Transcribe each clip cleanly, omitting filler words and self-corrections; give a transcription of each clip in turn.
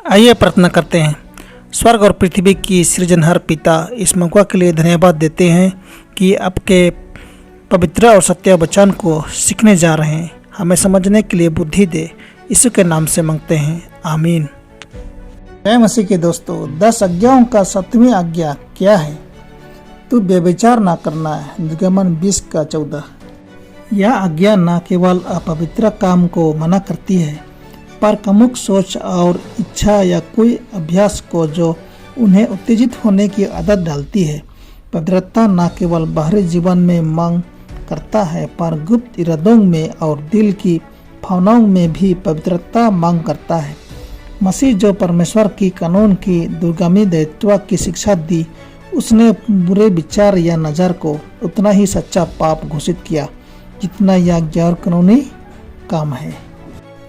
आइए प्रार्थना करते हैं। स्वर्ग और पृथ्वी की सृजनहार पिता, इस मौका के लिए धन्यवाद देते हैं कि आपके पवित्र और सत्य वचन को सीखने जा रहे हैं। हमें समझने के लिए बुद्धि दे, यीशु के नाम से मांगते हैं, आमीन। जय मसीह के दोस्तों, 10 आज्ञाओं का 7वीं आज्ञा क्या है? तू व्यभिचार ना करना है। निर्गमन 20:14। यह आज्ञा न केवल अपवित्र काम को मना करती है, पर कामुक सोच और इच्छा या कोई अभ्यास को जो उन्हें उत्तेजित होने की आदत डालती है। पवित्रता न केवल बाहरी जीवन में मांग करता है, पर गुप्त इरादों में और दिल की भावनाओं में भी पवित्रता मांग करता है। मसीह जो परमेश्वर की कानून की दूरगामी दायित्व की शिक्षा दी, उसने बुरे विचार या नज़र को उतना ही सच्चा पाप घोषित किया जितना यह गैर कानूनी काम है।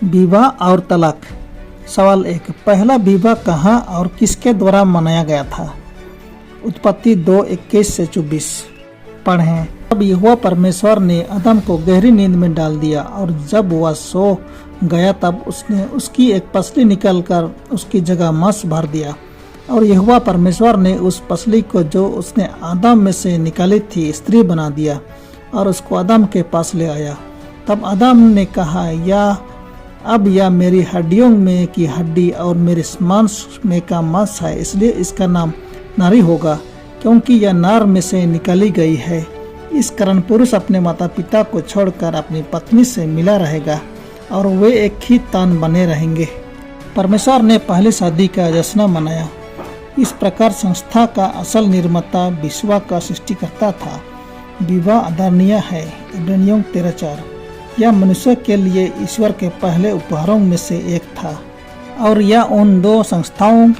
विवाह और तलाक। सवाल 1, पहला विवाह कहाँ और किसके द्वारा मनाया गया था? उत्पत्ति 2:21-24 पढ़ें। तब यहोवा परमेश्वर ने आदम को गहरी नींद में डाल दिया, और जब वह सो गया तब उसने उसकी एक पसली निकालकर उसकी जगह मांस भर दिया, और यहोवा परमेश्वर ने उस पसली को जो उसने आदम में से निकाली थी स्त्री बना दिया और उसको आदम के पास ले आया। तब आदम ने कहा, अब यह मेरी हड्डियों में की हड्डी और मेरे मांस में का मांस है, इसलिए इसका नाम नारी होगा, क्योंकि यह नार में से निकाली गई है। इस कारण पुरुष अपने माता पिता को छोड़कर अपनी पत्नी से मिला रहेगा और वे एक ही तन बने रहेंगे। परमेश्वर ने पहली शादी का जश्न मनाया। इस प्रकार संस्था का असल निर्माता विश्व का सृष्टिकर्ता था। विवाह आदरणीय है। इब्रानियों 13:4। यह मनुष्य के लिए ईश्वर के पहले उपहारों में से एक था, और यह उन 2 संस्थाओं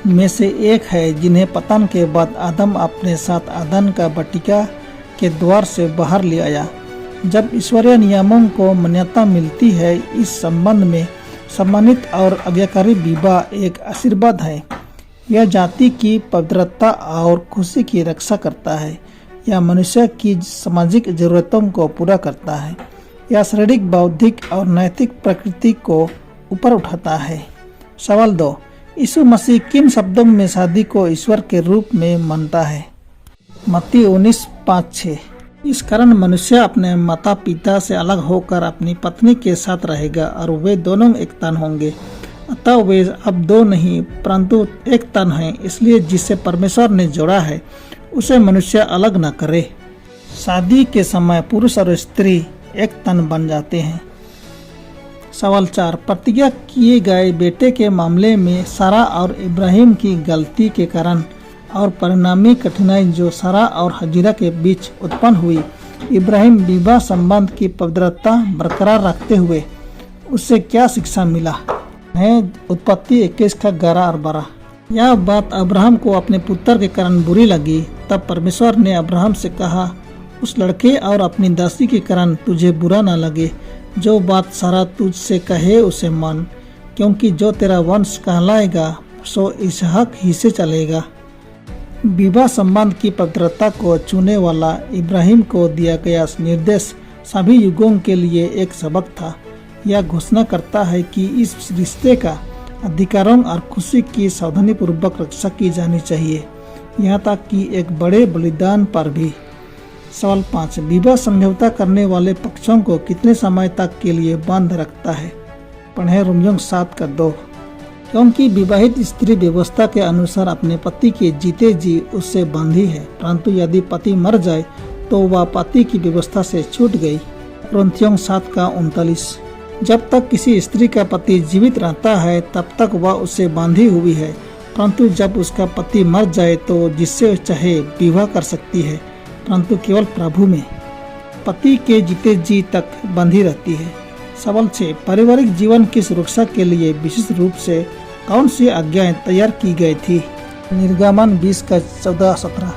में से एक है जिन्हें पतन के बाद आदम अपने साथ आदन का बटिका के द्वार से बाहर ले आया। जब ईश्वरीय नियमों को मान्यता मिलती है, इस संबंध में सम्मानित और आज्ञाकारी विवाह एक आशीर्वाद है। यह जाति की पवित्रता और खुशी की रक्षा करता है। यह मनुष्य की सामाजिक जरूरतों को पूरा करता है। यह शारीरिक, बौद्धिक और नैतिक प्रकृति को ऊपर उठाता है। सवाल 2, यीशु मसीह किन शब्दों में शादी को ईश्वर के रूप में मानता है? मत्ती 19:5-6। इस कारण मनुष्य अपने माता पिता से अलग होकर अपनी पत्नी के साथ रहेगा और वे दोनों एक तन होंगे। अतः वे अब 2 नहीं परंतु एक तन हैं। इसलिए जिसे परमेश्वर ने जोड़ा है उसे मनुष्य अलग न करे। शादी के समय पुरुष और स्त्री एक तन बन जाते हैं। सवाल 4, प्रतिज्ञा किए गए बेटे के मामले में सारा और इब्राहिम की गलती के कारण और परिणामी कठिनाई जो सारा और हजीरा के बीच उत्पन्न हुई, इब्राहिम विवाह संबंध की पवित्रता बरकरार रखते हुए उससे क्या शिक्षा मिला है? उत्पत्ति 21:11-12। यह बात अब्राहम को अपने पुत्र के कारण बुरी लगी। तब परमेश्वर ने अब्राहम से कहा, उस लड़के और अपनी दासी के कारण तुझे बुरा न लगे। जो बात सारा तुझसे कहे उसे मान, क्योंकि जो तेरा वंश कहलाएगा सो इसहाक ही से चलेगा। विवाह संबंध की पवित्रता को चुनने वाला इब्राहिम को दिया गया निर्देश सभी युगों के लिए एक सबक था। यह घोषणा करता है कि इस रिश्ते का अधिकारों और खुशी की सावधानी पूर्वक रक्षा की जानी चाहिए, यहाँ तक कि एक बड़े बलिदान पर भी। सवाल 5, विवाह समझौता करने वाले पक्षों को कितने समय तक के लिए बंद रखता है? पढ़ें रोमियो 7:2। क्योंकि विवाहित स्त्री व्यवस्था के अनुसार अपने पति के जीते जी उससे बंधी है, परंतु यदि पति मर जाए तो वह पति की व्यवस्था से छूट गई। कोरिन्थियों 7:39। जब तक किसी स्त्री का पति जीवित रहता है तब तक वह उससे बांधी हुई है, परंतु जब उसका पति मर जाए तो जिससे चाहे विवाह कर सकती है, परंतु केवल प्रभु में। पति के जीते जी तक बंधी रहती है। सवाल 6, पारिवारिक जीवन की सुरक्षा के लिए विशेष रूप से कौन सी आज्ञाएं तैयार की गई थी? निर्गमन 20:14-17।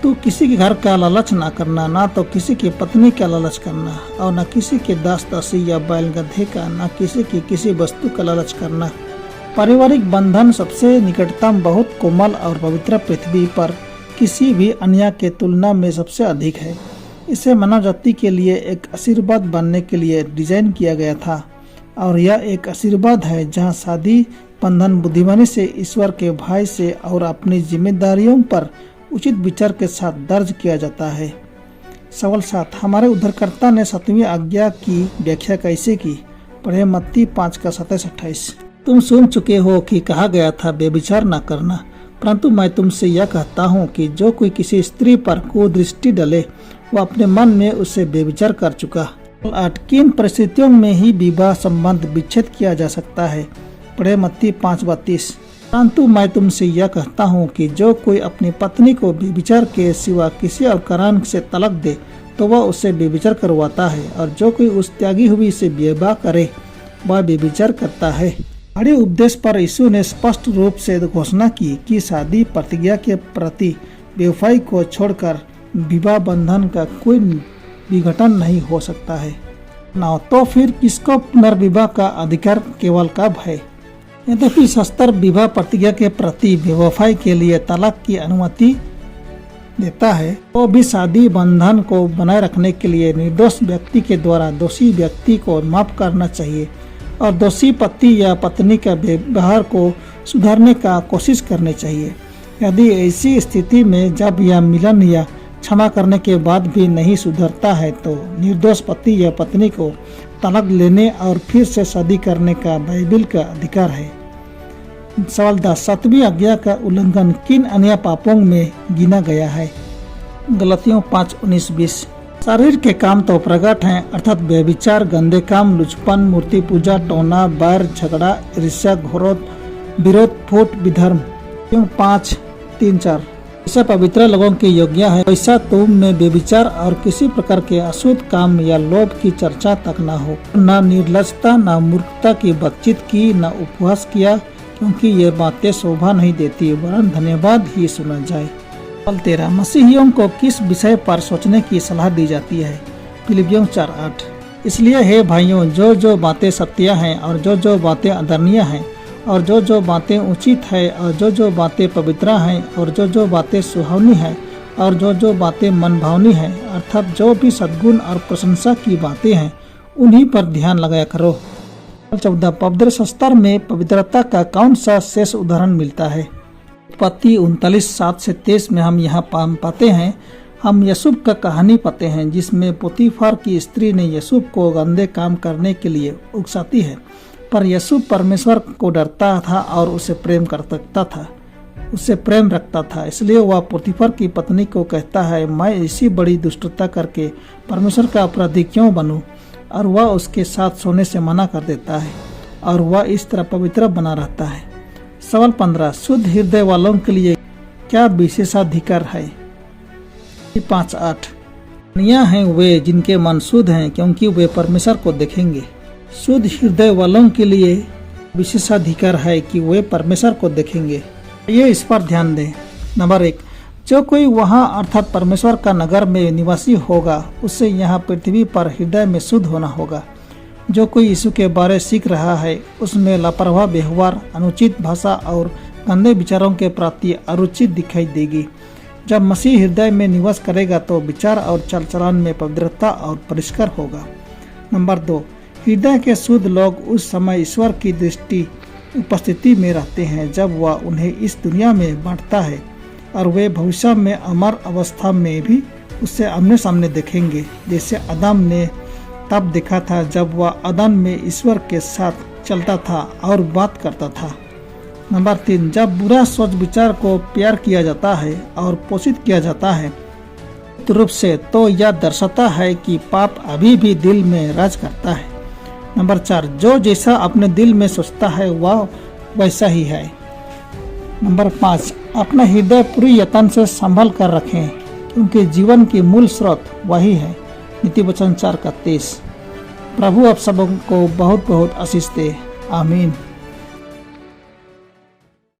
तू किसी के घर का लालच ना करना, ना तो किसी की पत्नी का लालच करना, और न किसी के दास दासी या बैल गधे का, न किसी की किसी वस्तु का लालच करना। पारिवारिक बंधन सबसे निकटतम, बहुत कोमल और पवित्र पृथ्वी पर किसी भी अन्य के तुलना में सबसे अधिक है। इसे मानव जाति के लिए एक आशीर्वाद बनने के लिए डिजाइन किया गया था, और यह एक आशीर्वाद है जहां शादी बंधन बुद्धिमानी से, ईश्वर के भय से और अपनी जिम्मेदारियों पर उचित विचार के साथ दर्ज किया जाता है। सवाल 7, हमारे उद्धारकर्ता ने 7वीं आज्ञा की व्याख्या कैसे की? पढ़े मत्ती 5 का 27-28। तुम सुन चुके हो कि कहा गया था व्यभिचार न करना, परंतु मैं तुमसे यह कहता हूँ कि जो कोई किसी स्त्री पर कुदृष्टि डाले वह अपने मन में उससे व्यभिचार कर चुका। 8, किन परिस्थितियों में ही विवाह संबंध विच्छेद किया जा सकता है? पढ़े मत्ती 5:32। परंतु मैं तुमसे यह कहता हूँ कि जो कोई अपनी पत्नी को व्यभिचार के सिवा किसी और कारण से तलाक दे तो वह उससे व्यभिचार करवाता है, और जो कोई उस त्यागी हुई से विवाह करे वह व्यभिचार करता है। बड़े उपदेश पर यीशु ने स्पष्ट रूप से घोषणा की कि शादी प्रतिज्ञा के प्रति बेवफाई को छोड़कर विवाह बंधन का कोई विघटन नहीं हो सकता है। ना तो फिर किसको पुनर्विवाह का अधिकार केवल कब है? यद्यपि शास्त्र विवाह प्रतिज्ञा के प्रति बेवफाई के लिए तलाक की अनुमति देता है, तो भी शादी बंधन को बनाए रखने के लिए निर्दोष व्यक्ति के द्वारा दोषी व्यक्ति को माफ करना चाहिए और दोषी पति या पत्नी का व्यवहार को सुधारने का कोशिश करनी चाहिए। यदि ऐसी स्थिति में जब यह मिलन या क्षमा करने के बाद भी नहीं सुधरता है तो निर्दोष पति या पत्नी को तलाक लेने और फिर से शादी करने का बाइबिल का अधिकार है। सवाल 10, 7वीं आज्ञा का उल्लंघन किन अन्य पापों में गिना गया है? गलतियों 5:19-20। शरीर के काम तो प्रकट हैं, अर्थात व्यभिचार, गंदे काम, लुचपन, मूर्ति पूजा, टोना, बैर, झगड़ा, ईर्ष्या, घोर विरोध, फूट, विधर्म। 5:3-4। ऐसा पवित्र लोगों के योग्य है, वैसा तुम में व्यभिचार और किसी प्रकार के अशुद्ध काम या लोभ की चर्चा तक न हो। न निर्लजता, न मूर्खता की बातचीत की, न उपवास किया, क्योंकि ये बातें शोभा नहीं देती, वरन धन्यवाद ही सुना जाए। सवाल 13, मसीहियों को किस विषय पर सोचने की सलाह दी जाती है? फिलिपियों 4:8। इसलिए हे भाइयों, जो जो बातें सत्य हैं और जो जो बातें आदरणीय हैं और जो जो बातें उचित है और जो जो बातें पवित्र हैं और जो जो बातें सुहावनी हैं और जो जो बातें मनभावनी हैं, अर्थात जो भी सद्गुण और प्रशंसा की बातें हैं, उन्हीं पर ध्यान लगाया करो। 14, पवित्र शास्त्र में पवित्रता का कौन सा शेष उदाहरण मिलता है? उत्पत्ति 39:7-23 में हम यहाँ पाते हैं, हम यूसुफ का कहानी पाते हैं जिसमें पोतीफर की स्त्री ने यूसुफ को गंदे काम करने के लिए उकसाती है, पर यूसुफ परमेश्वर को डरता था और उसे प्रेम रखता था। इसलिए वह पोतीफर की पत्नी को कहता है, मैं ऐसी बड़ी दुष्टता करके परमेश्वर का अपराधी क्यों बनूं? और वह उसके साथ सोने से मना कर देता है और वह इस तरह पवित्र बना रहता है। सवाल 15, शुद्ध हृदय वालों के लिए क्या विशेषाधिकार है? 5:8। धन्य हैं वे जिनके मन शुद्ध हैं, क्योंकि वे परमेश्वर को देखेंगे। शुद्ध हृदय वालों के लिए विशेषाधिकार है कि वे परमेश्वर को देखेंगे। ये इस पर ध्यान दें। नंबर 1, जो कोई वहाँ अर्थात परमेश्वर का नगर में निवासी होगा, उससे यहाँ पृथ्वी पर हृदय में शुद्ध होना होगा। जो कोई यीशु के बारे सीख रहा है, उसमें लापरवाह व्यवहार, अनुचित भाषा और गंदे विचारों के प्रति अरुचि दिखाई देगी। जब मसीह हृदय में निवास करेगा तो विचार और चल चलन में पवित्रता और परिष्कार होगा। नंबर 2, हृदय के शुद्ध लोग उस समय ईश्वर की दृष्टि उपस्थिति में रहते हैं जब वह उन्हें इस दुनिया में बांटता है, और वे भविष्य में अमर अवस्था में भी उससे आमने सामने देखेंगे, जैसे आदम ने तब देखा था जब वह अदन में ईश्वर के साथ चलता था और बात करता था। नंबर 3, जब बुरा सोच विचार को प्यार किया जाता है और पोषित किया जाता है रूप से, तो यह दर्शाता है कि पाप अभी भी दिल में राज करता है। नंबर 4, जो जैसा अपने दिल में सोचता है वह वैसा ही है। नंबर 5, अपना हृदय पूरी यत्न से संभल कर रखें, क्योंकि जीवन की मूल स्रोत वही है। नीति वचन 4:23। प्रभु आप सबको बहुत बहुत आशीष दे। आमीन।